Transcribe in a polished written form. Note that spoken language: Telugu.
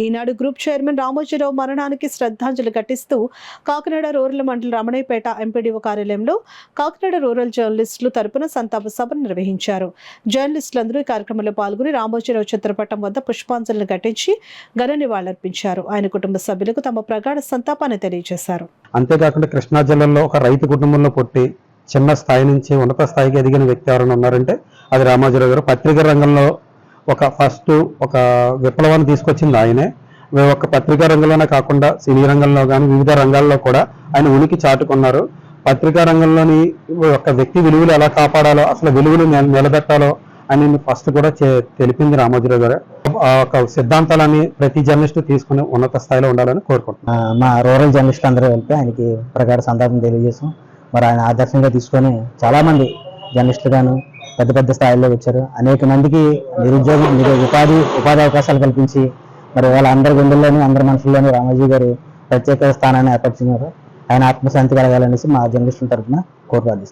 ఈనాడు గ్రూప్ చైర్మన్ రామోజీరావు మరణానికి శ్రద్ధాంజలి ఘటిస్తూ కాకినాడ రూరల్ మండల రమణయ్యపేట ఎంపీడీఓ కార్యాలయంలో కాకినాడ రూరల్ జర్నలిస్టులు తరపున సంతాప సభను నిర్వహించారు. జర్నలిస్టులందరూ ఈ కార్యక్రమంలో పాల్గొని రామోజీరావు చిత్రపటం వద్ద పుష్పాంజలిని ఘటించి ఘన నివాళులర్పించారు. ఆయన కుటుంబ సభ్యులకు తమ ప్రగాఢ సంతాపాన్ని తెలియజేశారు. అంతేకాకుండా కృష్ణా జిల్లాలో ఒక రైతు కుటుంబంలో పుట్టి చిన్న స్థాయి నుంచి ఉన్నత స్థాయికి ఎదిగిన వ్యక్తి ఎవరైనా ఉన్నారంటే అది రామోజీరావు గారు. పత్రికా రంగంలో ఒక విప్లవాన్ని తీసుకొచ్చింది ఆయనే. ఒక పత్రికా రంగంలోనే కాకుండా సినీ రంగంలో కానీ వివిధ రంగాల్లో కూడా ఆయన ఉనికి చాటుకున్నారు. పత్రికా రంగంలోని ఒక వ్యక్తి విలువలు ఎలా కాపాడాలో, అసలు విలువలు నిలబెట్టాలో అని ఫస్ట్ కూడా తెలిపింది రామోజీరావు గారు. ఒక సిద్ధాంతాలని ప్రతి జర్నలిస్ట్ తీసుకుని ఉన్నత స్థాయిలో ఉండాలని కోరుకుంటున్నాను. మా రూరల్ జర్నలిస్ట్ అందరూ కలిపి ఆయనకి ప్రగాఢ సంతాపం తెలియజేసాం. మరి ఆయన ఆదర్శంగా తీసుకొని చాలా మంది జర్నలిస్టులు గాను పెద్ద పెద్ద స్థాయిలో వచ్చారు. అనేక మందికి ఉపాధి అవకాశాలు కల్పించి మరి వాళ్ళ అందరి గుండెల్లోని అందరి మనుషుల్లోని రామోజీ గారు ప్రత్యేక స్థానాన్ని ఏర్పరిచినారు. ఆయన ఆత్మశాంతి కలగాలనేసి మా జర్నలిస్టుల తరఫున కోరుతున్నాం.